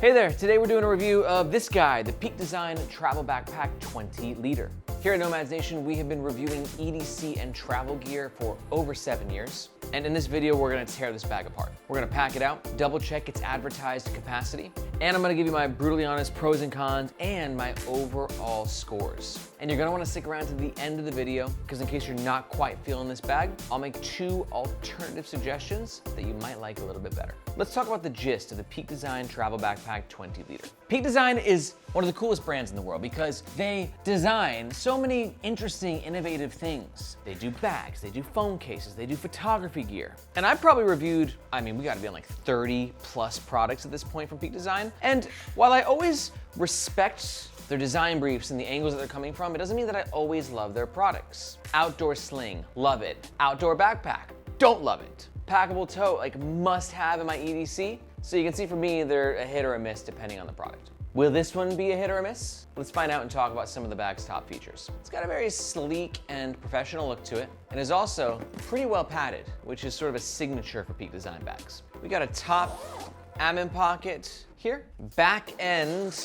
Hey there, today we're doing a review of this guy, the Peak Design Travel Backpack 20 liter. Here at Nomads Nation, we have been reviewing EDC and travel gear for over 7 years. And in this video, we're gonna tear this bag apart. We're gonna pack it out, double check its advertised capacity, and I'm gonna give you my brutally honest pros and cons and my overall scores. And you're gonna wanna stick around to the end of the video, because in case you're not quite feeling this bag, I'll make 2 alternative suggestions that you might like a little bit better. Let's talk about the gist of the Peak Design Travel Backpack 20 liter. Peak Design is one of the coolest brands in the world because they design so many interesting, innovative things. They do bags, they do phone cases, they do photography gear. And I've probably reviewed, we gotta be on like 30 plus products at this point from Peak Design. And while I always respect their design briefs and the angles that they're coming from, it doesn't mean that I always love their products. Outdoor sling, love it. Outdoor backpack, don't love it. Packable tote, like must have in my EDC. So you can see for me, they're a hit or a miss depending on the product. Will this one be a hit or a miss? Let's find out and talk about some of the bag's top features. It's got a very sleek and professional look to it, and is also pretty well padded, which is sort of a signature for Peak Design bags. We got a top Almond pocket here, back end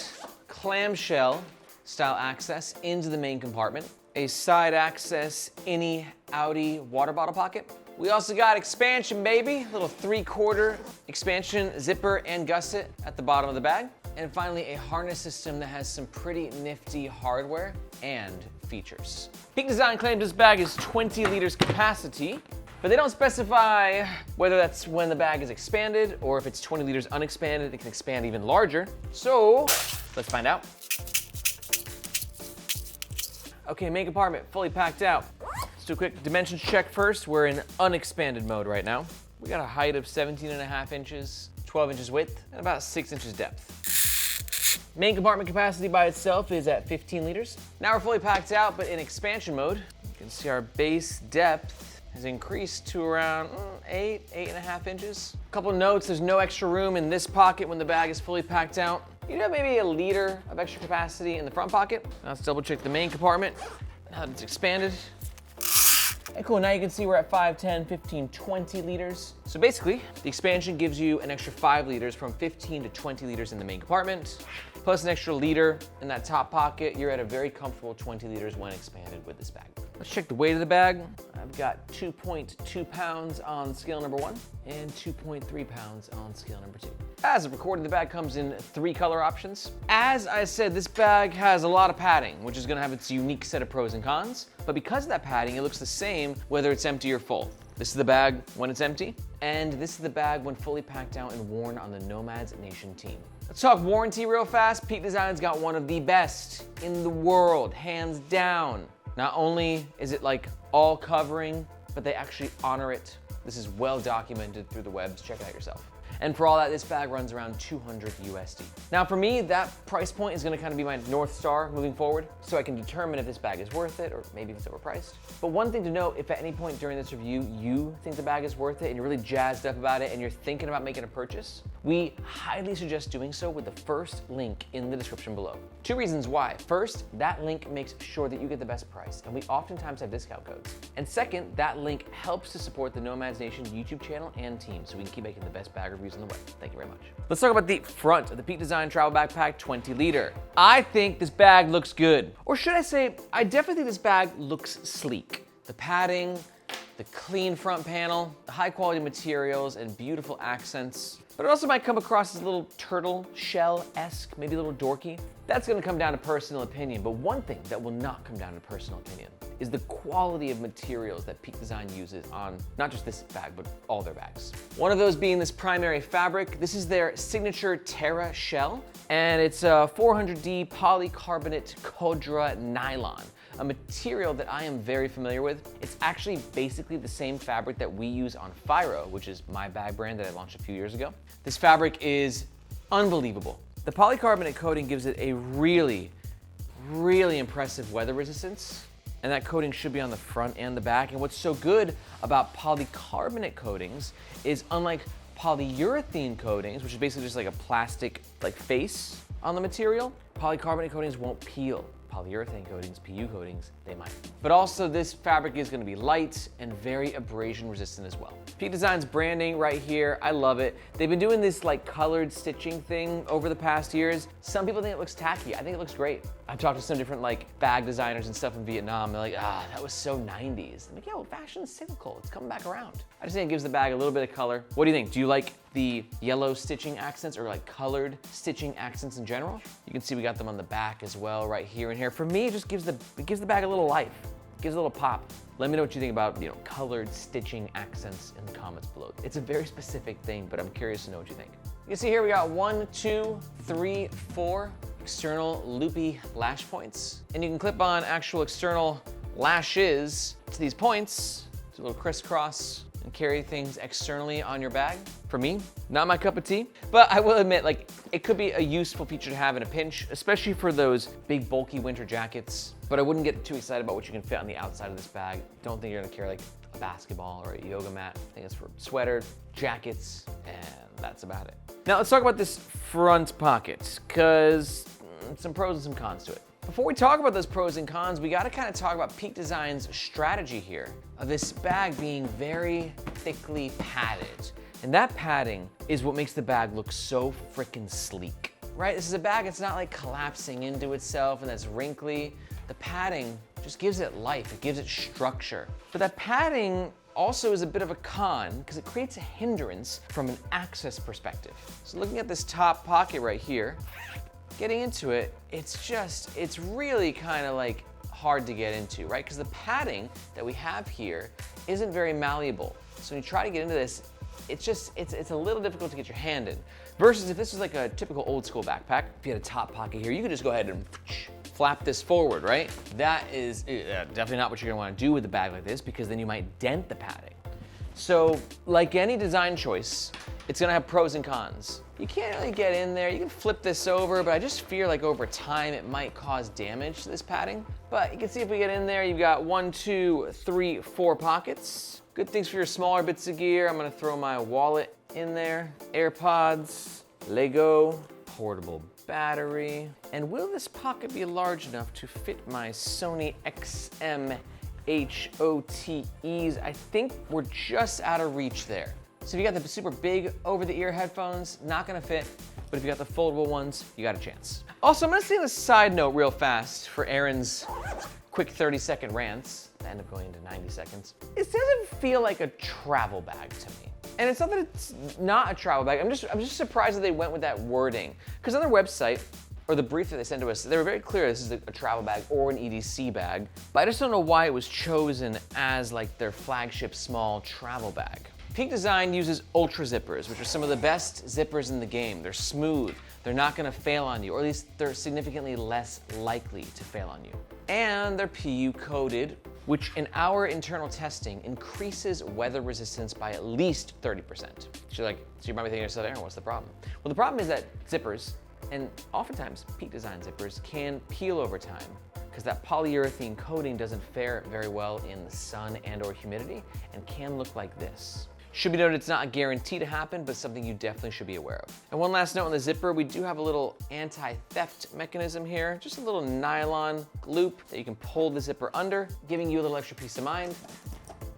clamshell style access into the main compartment, a side access innie outie water bottle pocket. We also got expansion, baby, little 3/4 expansion zipper and gusset at the bottom of the bag. And finally, a harness system that has some pretty nifty hardware and features. Peak Design claims this bag is 20 liters capacity, but they don't specify whether that's when the bag is expanded or if it's 20 liters unexpanded, it can expand even larger. So let's find out. Okay, main compartment fully packed out. Let's do a quick dimensions check first. We're in unexpanded mode right now. We got a height of 17.5 inches, 12 inches width, and about 6 inches depth. Main compartment capacity by itself is at 15 liters. Now we're fully packed out, but in expansion mode. You can see our base depth has increased to around 8.5 inches. A couple notes, there's no extra room in this pocket when the bag is fully packed out. You have maybe a liter of extra capacity in the front pocket. Now let's double check the main compartment. Now that it's expanded. And cool, now you can see we're at 5, 10, 15, 20 liters. So basically, the expansion gives you an extra 5 liters from 15 to 20 liters in the main compartment, plus an extra liter in that top pocket. You're at a very comfortable 20 liters when expanded with this bag. Let's check the weight of the bag. I've got 2.2 pounds on scale number 1 and 2.3 pounds on scale number 2. As of recording, the bag comes in 3 color options. As I said, this bag has a lot of padding, which is gonna have its unique set of pros and cons. But because of that padding, it looks the same whether it's empty or full. This is the bag when it's empty, and this is the bag when fully packed out and worn on the Nomads Nation team. Let's talk warranty real fast. Peak Design's got one of the best in the world, hands down. Not only is it like all covering, but they actually honor it. This is well documented through the webs, check it out yourself. And for all that, this bag runs around 200 USD. Now for me, that price point is gonna kind of be my North Star moving forward, so I can determine if this bag is worth it or maybe if it's overpriced. But one thing to note, if at any point during this review, you think the bag is worth it and you're really jazzed up about it and you're thinking about making a purchase, we highly suggest doing so with the first link in the description below. 2 reasons why. First, that link makes sure that you get the best price, and we oftentimes have discount codes. And second, that link helps to support the Nomads Nation YouTube channel and team, so we can keep making the best bag reviews on the web. Thank you very much. Let's talk about the front of the Peak Design Travel Backpack 20 liter. I think this bag looks good. Or should I say, I definitely think this bag looks sleek. The padding, the clean front panel, the high quality materials and beautiful accents. But it also might come across as a little turtle shell-esque, maybe a little dorky. That's gonna come down to personal opinion, but one thing that will not come down to personal opinion is the quality of materials that Peak Design uses on not just this bag, but all their bags. One of those being this primary fabric. This is their signature Terra Shell, and it's a 400D polycarbonate Codra nylon, a material that I am very familiar with. It's actually basically the same fabric that we use on Firo, which is my bag brand that I launched a few years ago. This fabric is unbelievable. The polycarbonate coating gives it a really impressive weather resistance, and that coating should be on the front and the back. And what's so good about polycarbonate coatings is, unlike polyurethane coatings, which is basically just like a plastic face on the material, polycarbonate coatings won't peel. polyurethane coatings, PU coatings, they might. But also this fabric is gonna be light and very abrasion resistant as well. Peak Design's branding right here, I love it. They've been doing this like colored stitching thing over the past years. Some people think it looks tacky, I think it looks great. I've talked to some different like bag designers and stuff in Vietnam. They're like, that was so 90s. I'm like, yeah, well, fashion's cyclical, it's coming back around. I just think it gives the bag a little bit of color. What do you think? Do you like the yellow stitching accents or like colored stitching accents in general? You can see we got them on the back as well, right here and here. For me, it just gives the bag a little life. It gives it a little pop. Let me know what you think about, colored stitching accents in the comments below. It's a very specific thing, but I'm curious to know what you think. You can see here we got 1, 2, 3, 4 external loopy lash points. And you can clip on actual external lashes to these points. It's a little crisscross and carry things externally on your bag. For me, not my cup of tea, but I will admit, like, it could be a useful feature to have in a pinch, especially for those big bulky winter jackets. But I wouldn't get too excited about what you can fit on the outside of this bag. Don't think you're gonna carry like a basketball or a yoga mat. I think it's for sweater, jackets, and that's about it. Now let's talk about this front pocket, because some pros and some cons to it. Before we talk about those pros and cons, we gotta kind of talk about Peak Design's strategy here of this bag being very thickly padded. And that padding is what makes the bag look so freaking sleek, right? This is a bag that's not like collapsing into itself and that's wrinkly. The padding just gives it life, it gives it structure. But that padding also is a bit of a con because it creates a hindrance from an access perspective. So looking at this top pocket right here, getting into it, it's really kind of like hard to get into, right? Because the padding that we have here isn't very malleable. So when you try to get into this, it's a little difficult to get your hand in. Versus if this was like a typical old school backpack, if you had a top pocket here, you could just go ahead and flap this forward, right? That is definitely not what you're gonna wanna do with a bag like this because then you might dent the padding. So like any design choice, it's gonna have pros and cons. You can't really get in there. You can flip this over, but I just fear like over time it might cause damage to this padding. But you can see if we get in there, you've got 1, 2, 3, 4 pockets. Good things for your smaller bits of gear. I'm gonna throw my wallet in there. AirPods, Lego, portable battery. And will this pocket be large enough to fit my Sony XM-HOTEs? I think we're just out of reach there. So if you got the super big over-the-ear headphones, not gonna fit, but if you got the foldable ones, you got a chance. Also, I'm gonna say a side note real fast for Aaron's quick 30-second rants that end up going into 90 seconds. It doesn't feel like a travel bag to me. And it's not that it's not a travel bag, I'm just surprised that they went with that wording. Because on their website, or the brief that they sent to us, they were very clear this is a travel bag or an EDC bag, but I just don't know why it was chosen as like their flagship small travel bag. Peak Design uses UltraZippers, which are some of the best zippers in the game. They're smooth, they're not gonna fail on you, or at least they're significantly less likely to fail on you. And they're PU coated, which in our internal testing increases weather resistance by at least 30%. So you might be thinking to yourself, Aaron, what's the problem? Well, the problem is that zippers, and oftentimes Peak Design zippers, can peel over time because that polyurethane coating doesn't fare very well in the sun and or humidity and can look like this. Should be noted it's not a guarantee to happen, but something you definitely should be aware of. And one last note on the zipper, we do have a little anti-theft mechanism here, just a little nylon loop that you can pull the zipper under, giving you a little extra peace of mind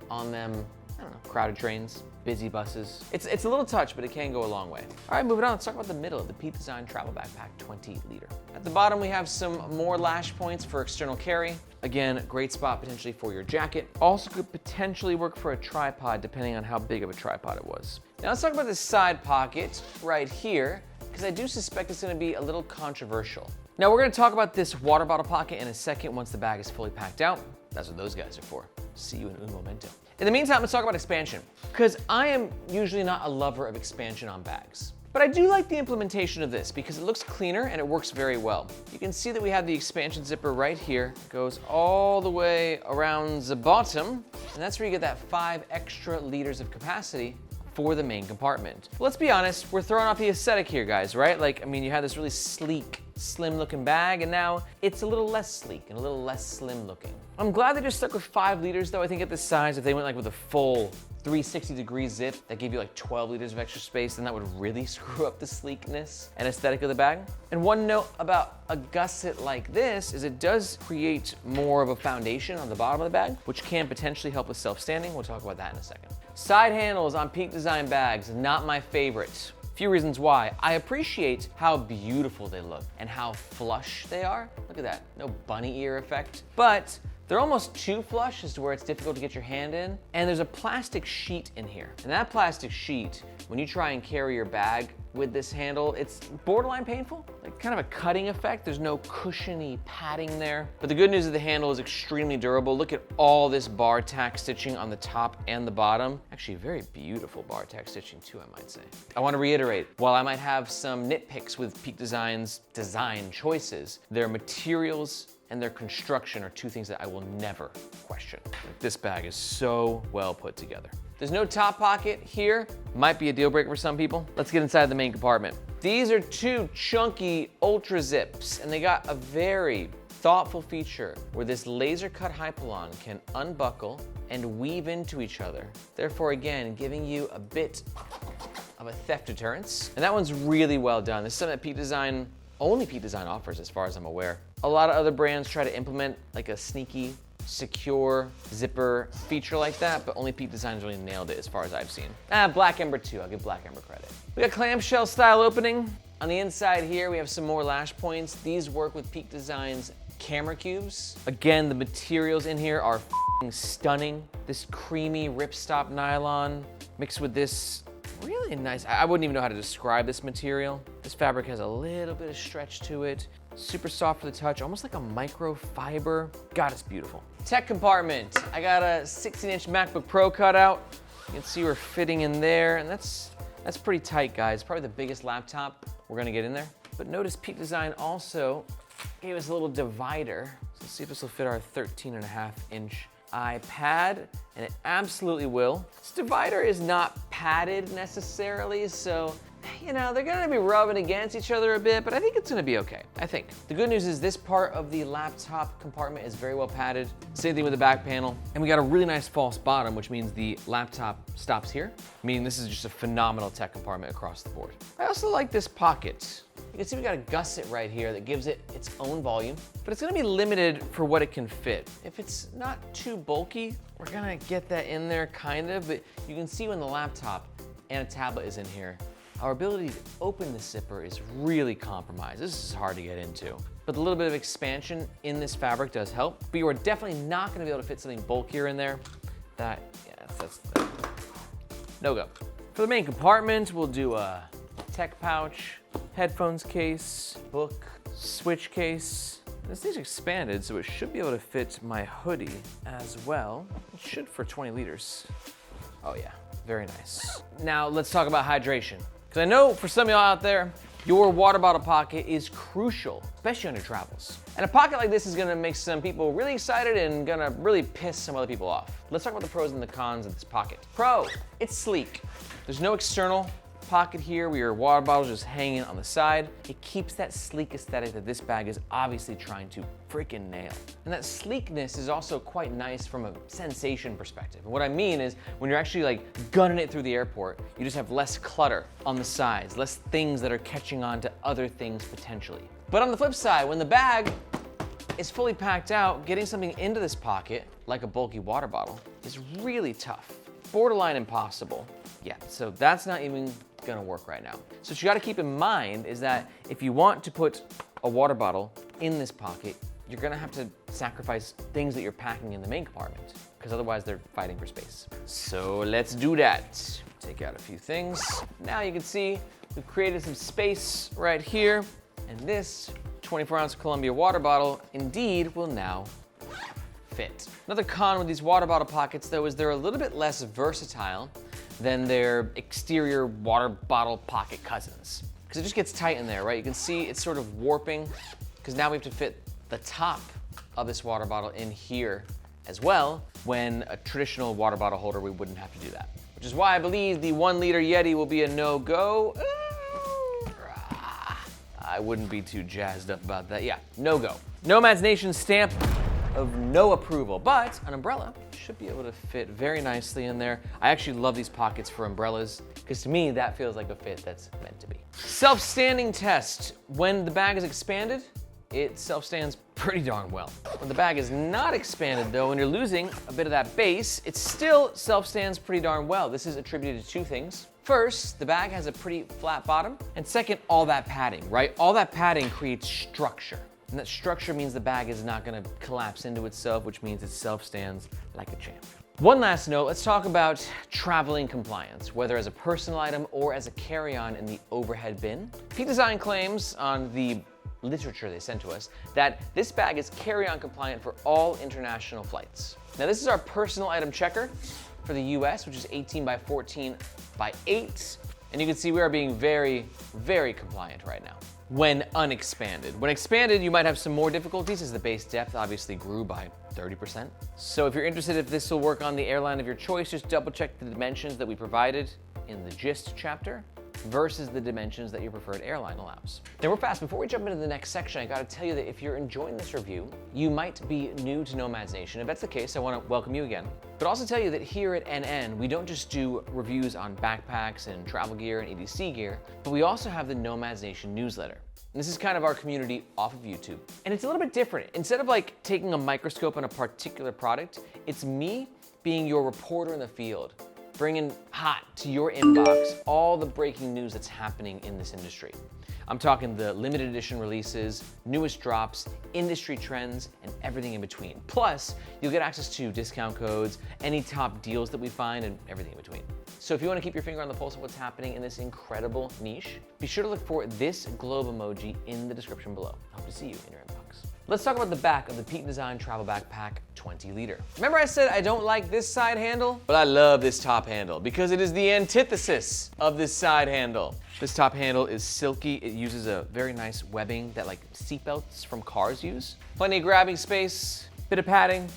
on them, I don't know, crowded trains, busy buses. It's a little touch, but it can go a long way. All right, moving on, let's talk about the middle of the Peak Design Travel Backpack 20 liter. At the bottom, we have some more lash points for external carry. Again, great spot potentially for your jacket. Also could potentially work for a tripod, depending on how big of a tripod it was. Now let's talk about this side pocket right here, because I do suspect it's gonna be a little controversial. Now we're gonna talk about this water bottle pocket in a second once the bag is fully packed out. That's what those guys are for. See you in un momento. In the meantime, let's talk about expansion, because I am usually not a lover of expansion on bags. But I do like the implementation of this because it looks cleaner and it works very well. You can see that we have the expansion zipper right here. It goes all the way around the bottom, and that's where you get that 5 extra liters of capacity for the main compartment. Let's be honest, we're throwing off the aesthetic here, guys, right? Like, I mean, you have this really sleek, slim looking bag, and now it's a little less sleek and a little less slim looking. I'm glad they just stuck with 5 liters though. I think at this size, if they went like with a full 360-degree zip that gave you like 12 liters of extra space, then that would really screw up the sleekness and aesthetic of the bag. And one note about a gusset like this is it does create more of a foundation on the bottom of the bag, which can potentially help with self-standing. We'll talk about that in a second. Side handles on Peak Design bags, not my favorite. Few reasons why. I appreciate how beautiful they look and how flush they are. Look at that, no bunny ear effect. But they're almost too flush as to where it's difficult to get your hand in. And there's a plastic sheet in here. And that plastic sheet, when you try and carry your bag with this handle, it's borderline painful, like kind of a cutting effect. There's no cushiony padding there. But the good news is the handle is extremely durable. Look at all this bar tack stitching on the top and the bottom. Actually, very beautiful bar tack stitching too, I might say. I want to reiterate, while I might have some nitpicks with Peak Design's design choices, their materials and their construction are two things that I will never question. Like, this bag is so well put together. There's no top pocket here. Might be a deal breaker for some people. Let's get inside the main compartment. These are two chunky UltraZips, and they got a very thoughtful feature where this laser cut hypalon can unbuckle and weave into each other. Therefore, again, giving you a bit of a theft deterrence. And that one's really well done. This is something that Peak Design, only Peak Design offers as far as I'm aware. A lot of other brands try to implement like a sneaky, secure zipper feature like that, but only Peak Design's really nailed it as far as I've seen. Black Ember too, I'll give Black Ember credit. We got clamshell style opening. On the inside here, we have some more lash points. These work with Peak Design's camera cubes. Again, the materials in here are stunning. This creamy ripstop nylon mixed with this really nice, I wouldn't even know how to describe this material. This fabric has a little bit of stretch to it. Super soft for the touch, almost like a microfiber. God, it's beautiful. Tech compartment. I got a 16-inch MacBook Pro cutout. You can see we're fitting in there, and that's pretty tight, guys. Probably the biggest laptop we're gonna get in there. But notice Peak Design also gave us a little divider. So let's see if this will fit our 13.5-inch iPad, and it absolutely will. This divider is not padded necessarily, so you know, they're gonna be rubbing against each other a bit, but I think it's gonna be okay, I think. The good news is this part of the laptop compartment is very well padded. Same thing with the back panel. And we got a really nice false bottom, which means the laptop stops here, meaning this is just a phenomenal tech compartment across the board. I also like this pocket. You can see we got a gusset right here that gives it its own volume, but it's gonna be limited for what it can fit. If it's not too bulky, we're gonna get that in there kind of, but you can see when the laptop and a tablet is in here, our ability to open the zipper is really compromised. This is hard to get into. But a little bit of expansion in this fabric does help, but you are definitely not gonna be able to fit something bulkier in there. That's no go. For the main compartment, we'll do a tech pouch, headphones case, book, switch case. This thing's expanded, so it should be able to fit my hoodie as well. It should for 20 liters. Oh yeah, very nice. Now let's talk about hydration. Because I know for some of y'all out there, your water bottle pocket is crucial, especially on your travels. And a pocket like this is gonna make some people really excited and gonna really piss some other people off. Let's talk about the pros and the cons of this pocket. Pro, it's sleek. There's no external pocket here where your water bottle's just hanging on the side. It keeps that sleek aesthetic that this bag is obviously trying to freaking nail. And that sleekness is also quite nice from a sensation perspective. And what I mean is when you're actually like gunning it through the airport, you just have less clutter on the sides, less things that are catching on to other things potentially. But on the flip side, when the bag is fully packed out, getting something into this pocket, like a bulky water bottle, is really tough. Borderline impossible. Yeah, so that's not even gonna work right now. So what you gotta keep in mind is that if you want to put a water bottle in this pocket, you're gonna have to sacrifice things that you're packing in the main compartment, because otherwise they're fighting for space. So let's do that. Take out a few things. Now you can see we've created some space right here, and this 24-ounce Columbia water bottle indeed will now fit. Another con with these water bottle pockets though is they're a little bit less versatile than their exterior water bottle pocket cousins. Because it just gets tight in there, right? You can see it's sort of warping, because now we have to fit the top of this water bottle in here as well, when a traditional water bottle holder, we wouldn't have to do that. Which is why I believe the 1-liter Yeti will be a no-go. I wouldn't be too jazzed up about that. Yeah, no-go. Nomad's Nation stamp of no approval, but an umbrella should should be able to fit very nicely in there. I actually love these pockets for umbrellas because to me, that feels like a fit that's meant to be. Self-standing test. When the bag is expanded, it self-stands pretty darn well. When the bag is not expanded though, and you're losing a bit of that base, it still self-stands pretty darn well. This is attributed to two things. First, the bag has a pretty flat bottom, and second, all that padding, right? All that padding creates structure, and that structure means the bag is not gonna collapse into itself, which means it self-stands like a champ. One last note, let's talk about traveling compliance, whether as a personal item or as a carry-on in the overhead bin. Peak Design claims on the literature they sent to us that this bag is carry-on compliant for all international flights. Now this is our personal item checker for the US, which is 18 by 14 by 8. And you can see we are being very, very compliant right now. When unexpanded. When expanded, you might have some more difficulties as the base depth obviously grew by 30%. So if you're interested if this will work on the airline of your choice, just double check the dimensions that we provided in the gist chapter versus the dimensions that your preferred airline allows. Now we're fast. Before we jump into the next section, I gotta tell you that if you're enjoying this review, you might be new to Nomads Nation. If that's the case, I wanna welcome you again. But also tell you that here at NN, we don't just do reviews on backpacks and travel gear and EDC gear, but we also have the Nomads Nation newsletter. And this is kind of our community off of YouTube. And it's a little bit different. Instead of like taking a microscope on a particular product, it's me being your reporter in the field, bringing hot to your inbox all the breaking news that's happening in this industry. I'm talking the limited edition releases, newest drops, industry trends, and everything in between. Plus, you'll get access to discount codes, any top deals that we find, and everything in between. So if you want to keep your finger on the pulse of what's happening in this incredible niche, be sure to look for this globe emoji in the description below. I hope to see you in your inbox. Let's talk about the back of the Peak Design Travel Backpack 20 liter. Remember I said I don't like this side handle? But I love this top handle because it is the antithesis of this side handle. This top handle is silky. It uses a very nice webbing that like seatbelts from cars use. Plenty of grabbing space, bit of padding.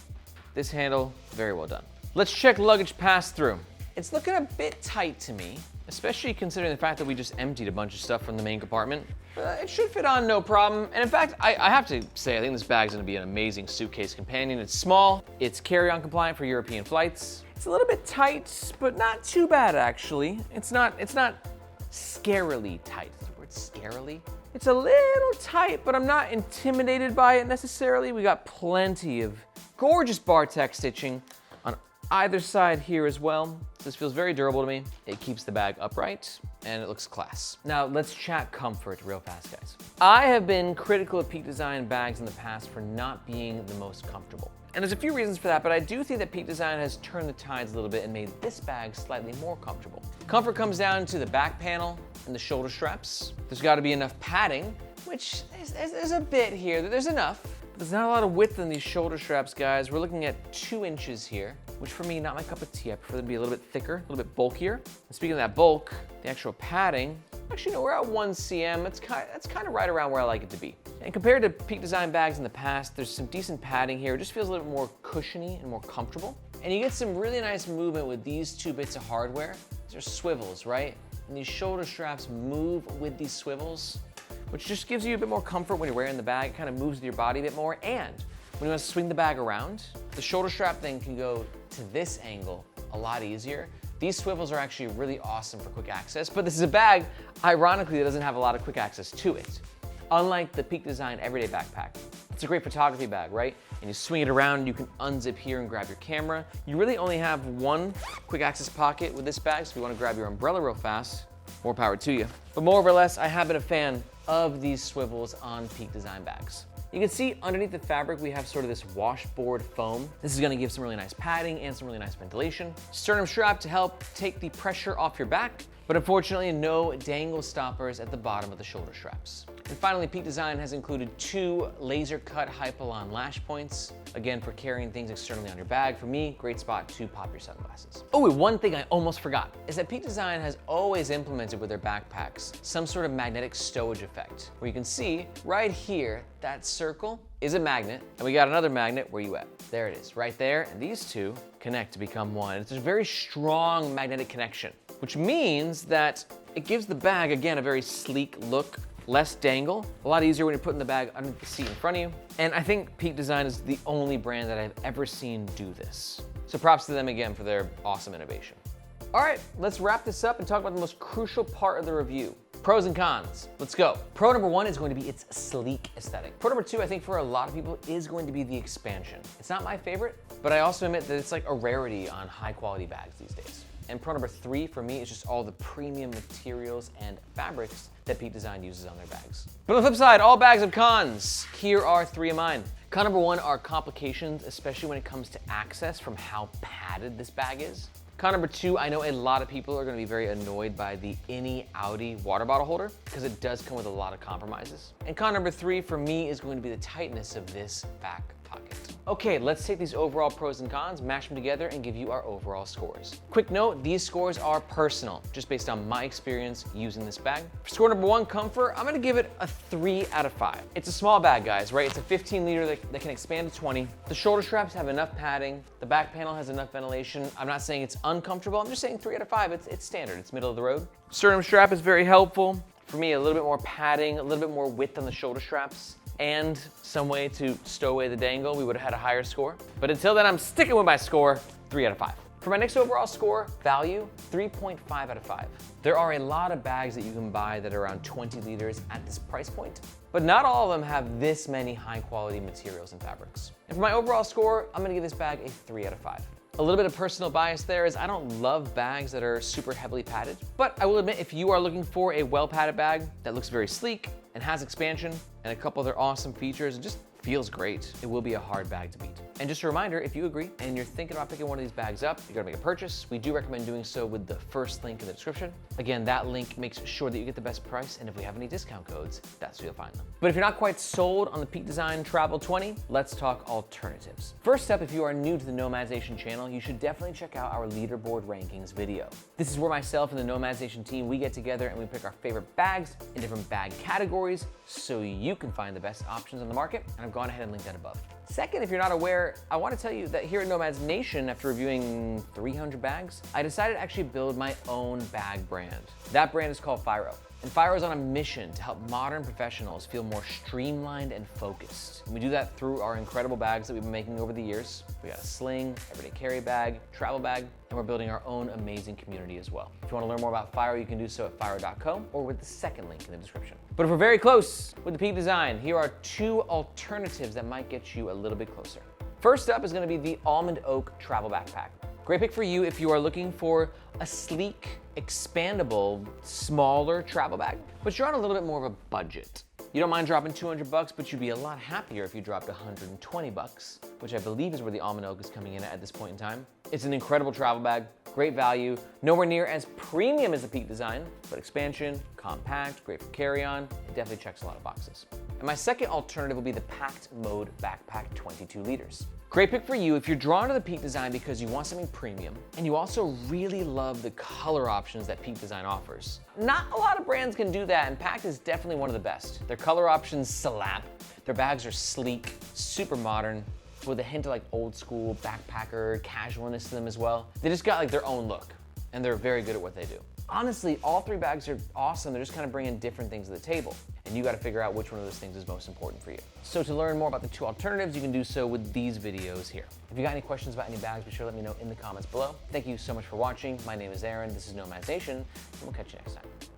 This handle, very well done. Let's check luggage pass-through. It's looking a bit tight to me, especially considering the fact that we just emptied a bunch of stuff from the main compartment. It should fit on no problem. And in fact, I have to say, I think this bag's gonna be an amazing suitcase companion. It's small, it's carry-on compliant for European flights. It's a little bit tight, but not too bad actually. It's not scarily tight. Is the word scarily? It's a little tight, but I'm not intimidated by it necessarily. We got plenty of gorgeous Bartek stitching on either side here as well. This feels very durable to me. It keeps the bag upright and it looks class. Now let's chat comfort real fast, guys. I have been critical of Peak Design bags in the past for not being the most comfortable. And there's a few reasons for that, but I do think that Peak Design has turned the tides a little bit and made this bag slightly more comfortable. Comfort comes down to the back panel and the shoulder straps. There's gotta be enough padding, which there's a bit here, there's enough. There's not a lot of width in these shoulder straps, guys. We're looking at 2 inches here, which for me, not my cup of tea. I prefer them to be a little bit thicker, a little bit bulkier. And speaking of that bulk, the actual padding, actually no, we're at 1 cm. That's kind of right around where I like it to be. And compared to Peak Design bags in the past, there's some decent padding here. It just feels a little bit more cushiony and more comfortable. And you get some really nice movement with these 2 bits of hardware. These are swivels, right? And these shoulder straps move with these swivels, which just gives you a bit more comfort when you're wearing the bag. It kind of moves with your body a bit more. And when you want to swing the bag around, the shoulder strap then can go to this angle a lot easier. These swivels are actually really awesome for quick access, but this is a bag, ironically, that doesn't have a lot of quick access to it. Unlike the Peak Design Everyday Backpack. It's a great photography bag, right? And you swing it around, you can unzip here and grab your camera. You really only have 1 quick access pocket with this bag, so if you want to grab your umbrella real fast, more power to you. But more or less, I have been a fan of these swivels on Peak Design bags. You can see underneath the fabric, we have sort of this washboard foam. This is gonna give some really nice padding and some really nice ventilation. Sternum strap to help take the pressure off your back, but unfortunately no dangle stoppers at the bottom of the shoulder straps. And finally, Peak Design has included 2 laser cut Hypalon lash points, again for carrying things externally on your bag. For me, great spot to pop your sunglasses. Oh, and one thing I almost forgot is that Peak Design has always implemented with their backpacks some sort of magnetic stowage effect, where you can see right here, that circle is a magnet, and we got another magnet. Where you at? There it is, right there, and these 2 connect to become one. It's a very strong magnetic connection, which means that it gives the bag, again, a very sleek look, less dangle, a lot easier when you're putting the bag under the seat in front of you. And I think Peak Design is the only brand that I've ever seen do this. So props to them again for their awesome innovation. All right, let's wrap this up and talk about the most crucial part of the review. Pros and cons. Let's go. Pro number one is going to be its sleek aesthetic. Pro number two, I think for a lot of people, is going to be the expansion. It's not my favorite, but I also admit that it's like a rarity on high quality bags these days. And pro number three for me is just all the premium materials and fabrics that Peak Design uses on their bags. But on the flip side, all bags have cons. Here are three of mine. Con number one are complications, especially when it comes to access from how padded this bag is. Con number two, I know a lot of people are gonna be very annoyed by the Innie Audi water bottle holder because it does come with a lot of compromises. And con number three for me is going to be the tightness of this back pocket. Okay, let's take these overall pros and cons, mash them together, and give you our overall scores. Quick note, these scores are personal, just based on my experience using this bag. For score number one, comfort, I'm gonna give it a 3 out of 5. It's a small bag, guys, right? It's a 15 liter that can expand to 20. The shoulder straps have enough padding. The back panel has enough ventilation. I'm not saying it's uncomfortable, I'm just saying 3 out of 5. It's standard, it's middle of the road. Sternum strap is very helpful. For me, a little bit more padding, a little bit more width on the shoulder straps, and some way to stow away the dangle, we would have had a higher score. But until then, I'm sticking with my score, 3 out of 5. For my next overall score, value, 3.5 out of 5. There are a lot of bags that you can buy that are around 20 liters at this price point, but not all of them have this many high quality materials and fabrics. And for my overall score, I'm gonna give this bag a 3 out of 5. A little bit of personal bias there is I don't love bags that are super heavily padded, but I will admit if you are looking for a well padded bag that looks very sleek and has expansion and a couple other awesome features and just feels great, it will be a hard bag to beat. And just a reminder, if you agree and you're thinking about picking one of these bags up, you're gonna make a purchase, we do recommend doing so with the first link in the description. Again, that link makes sure that you get the best price, and if we have any discount codes, that's where you'll find them. But if you're not quite sold on the Peak Design Travel 20, let's talk alternatives. First up, if you are new to the Nomadization channel, you should definitely check out our leaderboard rankings video. This is where myself and the Nomadization team, we get together and we pick our favorite bags in different bag categories so you can find the best options on the market, and I've gone ahead and linked that above. Second, if you're not aware, I want to tell you that here at Nomads Nation, after reviewing 300 bags, I decided to actually build my own bag brand. That brand is called Firo. And Firo is on a mission to help modern professionals feel more streamlined and focused. And we do that through our incredible bags that we've been making over the years. We got a sling, everyday carry bag, travel bag, and we're building our own amazing community as well. If you want to learn more about Firo, you can do so at firo.co or with the second link in the description. But if we're very close with the Peak Design, here are 2 alternatives that might get you a little bit closer. First up is going to be the Almond Oak Travel Backpack. Great pick for you if you are looking for a sleek, expandable, smaller travel bag, but you're on a little bit more of a budget. You don't mind dropping 200 bucks, but you'd be a lot happier if you dropped 120 bucks, which I believe is where the Almond Oak is coming in at this point in time. It's an incredible travel bag, great value, nowhere near as premium as the Peak Design, but expansion, compact, great for carry-on, it definitely checks a lot of boxes. And my second alternative will be the Packed Mode Backpack 22 liters. Great pick for you if you're drawn to the Peak Design because you want something premium and you also really love the color options that Peak Design offers. Not a lot of brands can do that, and Packed is definitely one of the best. Their color options slap. Their bags are sleek, super modern, with a hint of like old school backpacker casualness to them as well. They just got like their own look, and they're very good at what they do. Honestly, all 3 bags are awesome. They're just kind of bringing different things to the table, and you got to figure out which one of those things is most important for you. So to learn more about the 2 alternatives, you can do so with these videos here. If you got any questions about any bags, be sure to let me know in the comments below. Thank you so much for watching. My name is Aaron. This is Nomadization, and we'll catch you next time.